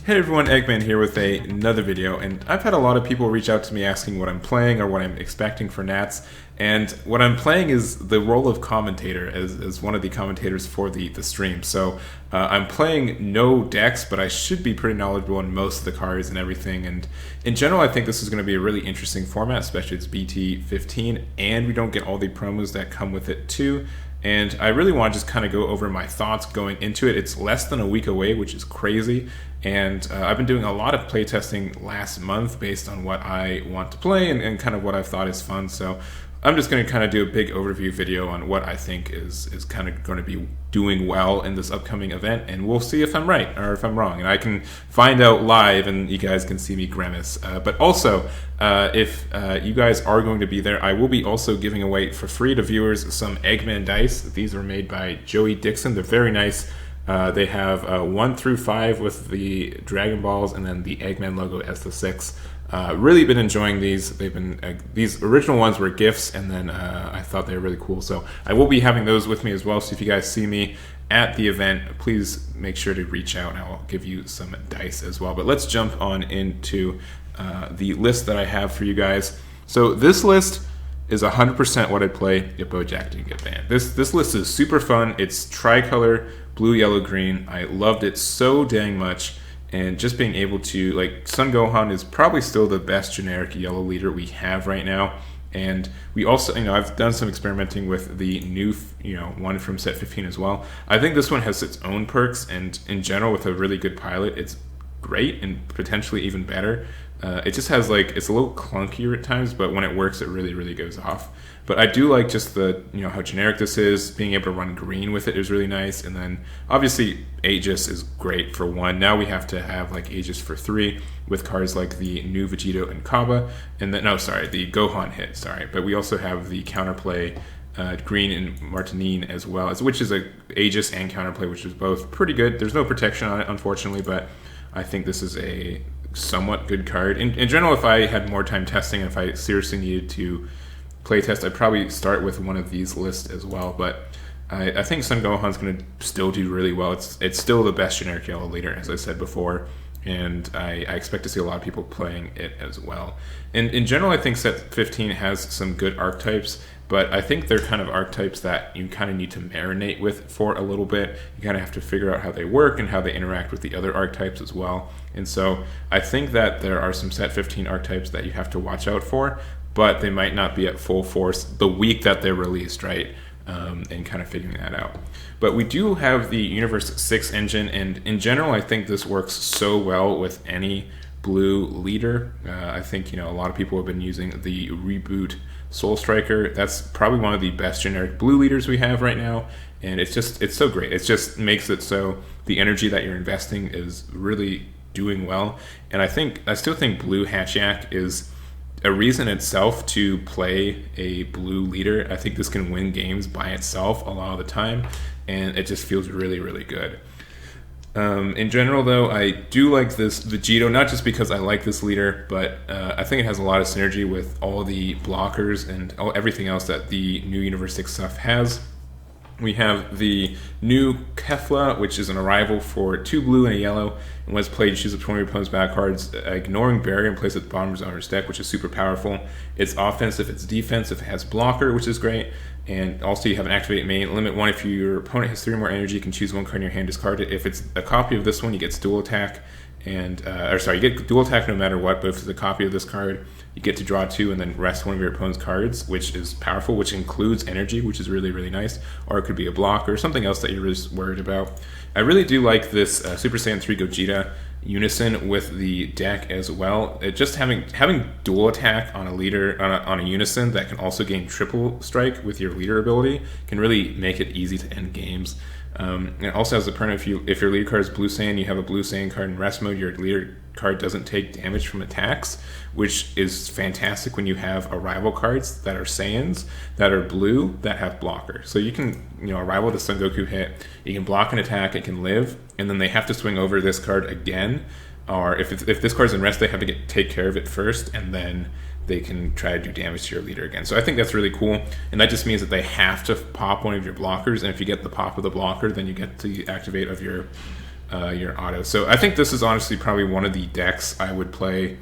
Hey everyone, Egman here with another video, and I've had a lot of people reach out to me asking what I'm playing or what I'm expecting for Nats, and what I'm playing is the role of commentator as one of the commentators for the stream. So I'm playing no decks, but I should be pretty knowledgeable in most of the cards and everything, and in general I think this is going to be a really interesting format, especially it's BT15, and we don't get all the promos that come with it too. And I really want to just kind of go over my thoughts going into it. It's less than a week away, which is crazy. And I've been doing a lot of playtesting last month based on what I want to play and kind of what I've thought is fun. So I'm just going to kind of do a big overview video on what I think is kind of going to be doing well in this upcoming event, and we'll see if I'm right or if I'm wrong. And I can find out live, and you guys can see me grimace. But also, if you guys are going to be there, I will be also giving away for free to viewers some Egman dice. These are made by Joey Dixon. They're very nice. They have 1 through 5 with the Dragon Balls, and then the Eggman logo as the 6. Really been enjoying these. They've been these original ones were gifts, and then I thought they were really cool. So I will be having those with me as well. So if you guys see me at the event, please make sure to reach out, and I'll give you some dice as well. But let's jump on into the list that I have for you guys. So this list is 100% what I play if Bojack didn't get banned. This list is super fun. It's tricolor, blue, yellow, green. I loved it so dang much. And just being able to, like, Son Gohan is probably still the best generic yellow leader we have right now. And we also, I've done some experimenting with the new, one from set 15 as well. I think this one has its own perks, and in general, with a really good pilot, it's great and potentially even better. It just has, it's a little clunkier at times, but when it works, it really, really goes off. But I do like just the, how generic this is. Being able to run green with it is really nice. And then, obviously, Aegis is great for 1. Now we have to have, Aegis for 3 with cards like the new Vegito and Kaba. And then, the Gohan hit, But we also have the counterplay green and Martinine as well, which is a Aegis and counterplay, which is both pretty good. There's no protection on it, unfortunately, but I think this is a somewhat good card. In general, if I had more time testing, if I seriously needed to playtest, I'd probably start with one of these lists as well. But I think Son Gohan's going to still do really well. It's still the best generic yellow leader, as I said before, and I expect to see a lot of people playing it as well. And in general, I think set 15 has some good archetypes, but I think they're kind of archetypes that you kind of need to marinate with for a little bit. You kind of have to figure out how they work and how they interact with the other archetypes as well. And so I think that there are some set 15 archetypes that you have to watch out for, but they might not be at full force the week that they're released, right? And kind of figuring that out. But we do have the Universe 6 engine, and in general, I think this works so well with any blue leader. I think, a lot of people have been using the Reboot Soul Striker. That's probably one of the best generic blue leaders we have right now, and it's so great. It just makes it so the energy that you're investing is really doing well. And I still think blue Hatchiyak is a reason itself to play a blue leader. I think this can win games by itself a lot of the time, and it just feels really, really good. In general, though, I do like this Vegito, not just because I like this leader, but I think it has a lot of synergy with all the blockers and everything else that the new Universe 6 stuff has. We have the new Kefla, which is an arrival for 2 blue and a yellow. And when it's played, choose up 20 of your opponent's back cards, ignoring barrier, and place it at the bottom of his owner's deck, which is super powerful. It's offensive, it's defensive, it has blocker, which is great. And also you have an activate main. Limit 1, if your opponent has 3 or more energy, you can choose 1 card in your hand, discard it. If it's a copy of this one, you get dual attack. You get dual attack no matter what, but if it's a copy of this card, you get to draw 2 and then rest one of your opponent's cards, which is powerful, which includes energy, which is really, really nice. Or it could be a block or something else that you're just worried about. I really do like this Super Saiyan 3 Gogeta Unison with the deck as well. Just having dual attack on a leader, on a Unison that can also gain triple strike with your leader ability can really make it easy to end games. It also has a perk, if your leader card is Blue Saiyan, you have a Blue Saiyan card in rest mode, your leader card doesn't take damage from attacks, which is fantastic when you have arrival cards that are Saiyans, that are blue, that have blocker. So you can, arrival the Son Goku hit, you can block an attack, it can live, and then they have to swing over this card again, or if this card's in rest, they have to take care of it first, and then they can try to do damage to your leader again. So I think that's really cool, and that just means that they have to pop one of your blockers, and if you get the pop of the blocker, then you get the activate of your your auto. So I think this is honestly probably one of the decks I would play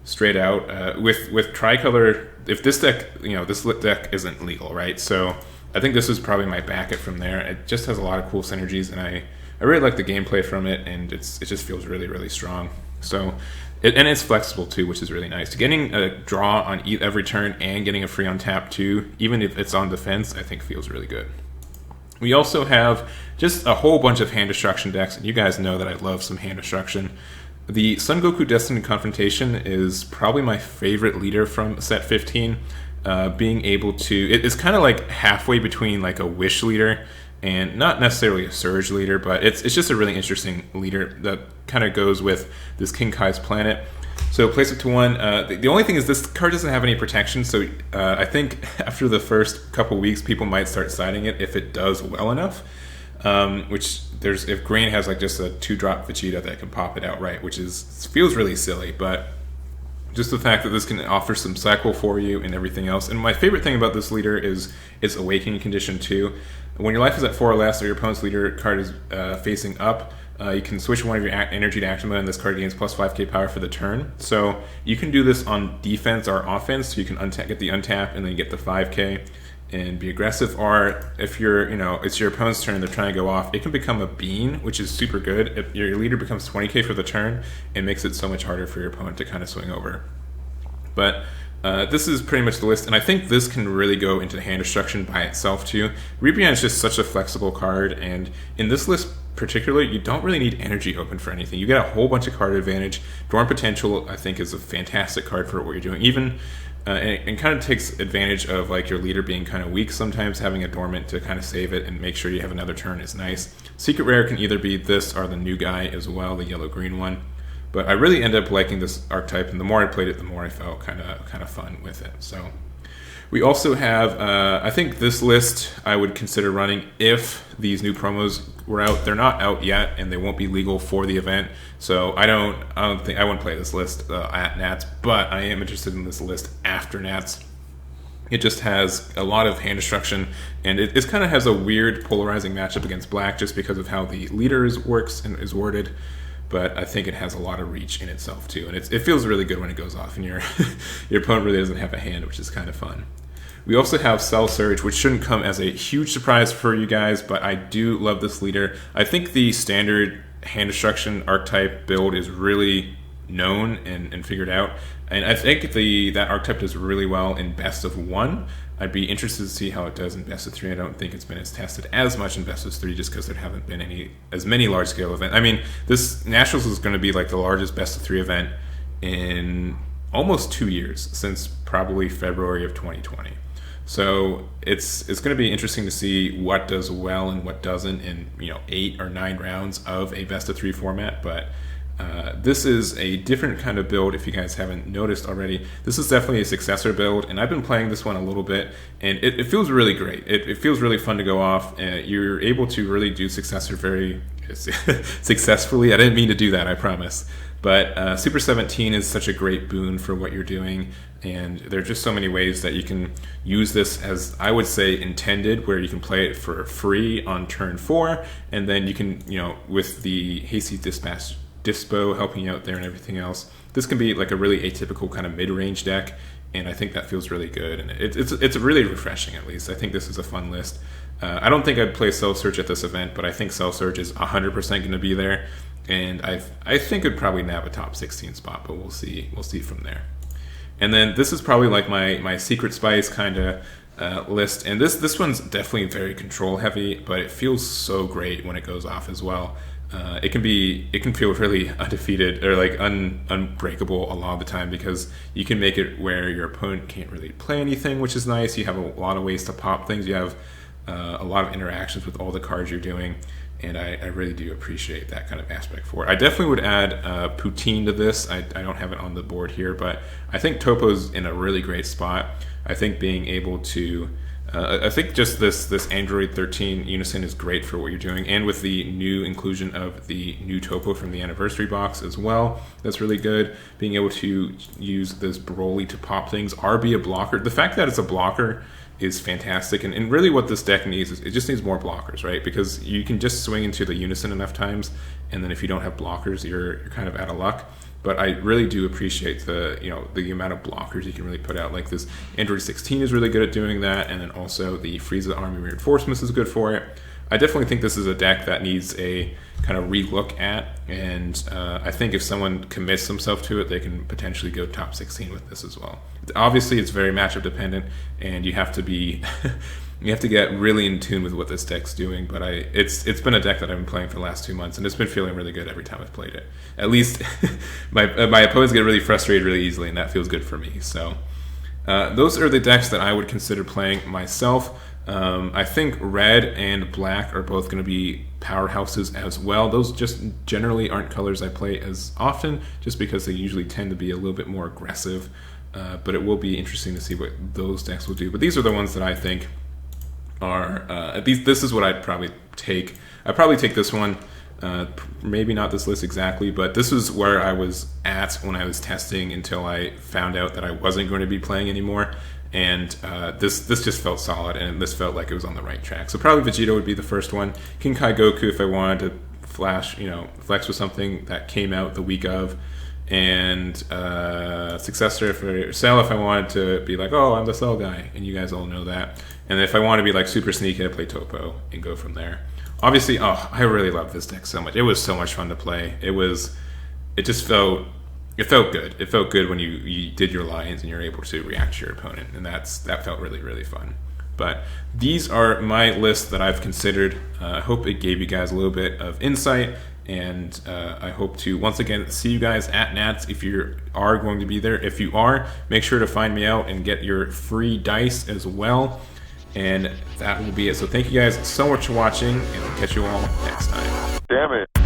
straight out with Tricolor. If this deck, this deck isn't legal, right? So I think this is probably my backup from there. It just has a lot of cool synergies, and I really like the gameplay from it, and it just feels really, really strong. So, and it's flexible too, which is really nice. Getting a draw on every turn and getting a free on tap too, even if it's on defense, I think feels really good. We also have just a whole bunch of hand destruction decks, and you guys know that I love some hand destruction. The Son Goku Destined Confrontation is probably my favorite leader from set 15. Being able to, it's kind of like halfway between like a Wish leader and not necessarily a Surge leader, but it's just a really interesting leader that kind of goes with this King Kai's planet. So place it to 1. The only thing is this card doesn't have any protection, so I think after the first couple weeks, people might start siding it if it does well enough. If green has like just a 2-drop Vegeta that can pop it outright, which feels really silly, but just the fact that this can offer some cycle for you and everything else. And my favorite thing about this leader is its awakening condition too. When your life is at 4 or less, or your opponent's leader card is facing up, you can switch one of your energy to active mode, and this card gains plus 5k power for the turn. So you can do this on defense or offense, so you can get the untap and then get the 5k and be aggressive. Or if it's your opponent's turn and they're trying to go off, it can become a bean, which is super good. If your leader becomes 20k for the turn, it makes it so much harder for your opponent to kind of swing over. But this is pretty much the list, and I think this can really go into hand destruction by itself too. Ribrianne is just such a flexible card, and in this list particularly, you don't really need energy open for anything. You get a whole bunch of card advantage. Dorm Potential, I think, is a fantastic card for what you're doing. Even and kind of takes advantage of like your leader being kind of weak sometimes. Having a dormant to kind of save it and make sure you have another turn is nice. Secret Rare can either be this or the new guy as well, the yellow-green one. But I really ended up liking this archetype, and the more I played it, the more I felt kind of fun with it. So we also have, I think this list I would consider running if these new promos were out. They're not out yet, and they won't be legal for the event. So I don't think I wouldn't play this list at Nats, but I am interested in this list after Nats. It just has a lot of hand destruction, and it kind of has a weird polarizing matchup against black just because of how the leaders works and is worded. But I think it has a lot of reach in itself too, and it feels really good when it goes off, and your opponent really doesn't have a hand, which is kind of fun. We also have Cell Surge, which shouldn't come as a huge surprise for you guys, but I do love this leader. I think the standard hand destruction archetype build is really known and figured out, and I think that archetype does really well in best of 1. I'd be interested to see how it does in best of 3. I don't think it's been tested as much in best of 3 just because there haven't been as many large scale events. I mean, this Nationals is going to be like the largest best of 3 event in almost 2 years, since probably February of 2020. So it's going to be interesting to see what does well and what doesn't in 8 or 9 rounds of a best of 3 format. But this is a different kind of build. If you guys haven't noticed already, this is definitely a successor build, and I've been playing this one a little bit, and it feels really great. It feels really fun to go off. You're able to really do successor very successfully. I didn't mean to do that, I promise. But Super 17 is such a great boon for what you're doing, and there are just so many ways that you can use this as, I would say, intended, where you can play it for free on turn 4, and then you can, with the Hasty Dispatch Dispo helping you out there and everything else, this can be like a really atypical kind of mid-range deck, and I think that feels really good, and it's really refreshing. At least I think this is a fun list. I don't think I'd play Cell Surge at this event, but I think Cell Surge is 100% going to be there, and I think it'd probably nab a top 16 spot, but we'll see from there. And then this is probably like my secret spice kind of list, and this one's definitely very control heavy, but it feels so great when it goes off as well. It can feel really undefeated or like unbreakable a lot of the time, because you can make it where your opponent can't really play anything, which is nice. You have a lot of ways to pop things. You have a lot of interactions with all the cards you're doing, and I really do appreciate that kind of aspect for it. I definitely would add Poutine to this. I don't have it on the board here, but I think Topo's in a really great spot. I think being able to I think just this Aandroidd 13 Unison is great for what you're doing, and with the new inclusion of the new Topo from the anniversary box as well, that's really good. Being able to use this Broly to pop things, RB a blocker. The fact that it's a blocker is fantastic. And really what this deck needs is it just needs more blockers, right? Because you can just swing into the unison enough times, and then if you don't have blockers, you're kind of out of luck. But I really do appreciate the amount of blockers you can really put out. Like this Aandroidd 16 is really good at doing that, and then also the Frieza Army Reinforcements is good for it. I definitely think this is a deck that needs a kind of relook at, and I think if someone commits themselves to it, they can potentially go top 16 with this as well. Obviously, it's very matchup dependent, and you have to be you have to get really in tune with what this deck's doing. But it's been a deck that I've been playing for the last 2 months, and it's been feeling really good every time I've played it. At least my opponents get really frustrated really easily, and that feels good for me. So those are the decks that I would consider playing myself. I think red and black are both going to be powerhouses as well. Those just generally aren't colors I play as often, just because they usually tend to be a little bit more aggressive. But it will be interesting to see what those decks will do. But these are the ones that I think are this is what I'd probably take. I'd probably take this one. Maybe not this list exactly, but this is where I was at when I was testing until I found out that I wasn't going to be playing anymore. And this just felt solid, and this felt like it was on the right track. So probably Vegeta would be the first one. King Kai Goku if I wanted to flex with something that came out the week of, and Successor for Cell if I wanted to be like, oh, I'm the Cell guy, and you guys all know that. And if I want to be like super sneaky, I play Topo and go from there. Obviously, I really love this deck so much. It was so much fun to play. It felt good. It felt good when you did your lines and you're able to react to your opponent, and that felt really, really fun. But these are my lists that I've considered. I hope it gave you guys a little bit of insight, and I hope to once again see you guys at Nats if you are going to be there. If you are, make sure to find me out and get your free dice as well. And that will be it. So thank you guys so much for watching, and I'll catch you all next time. Damn it.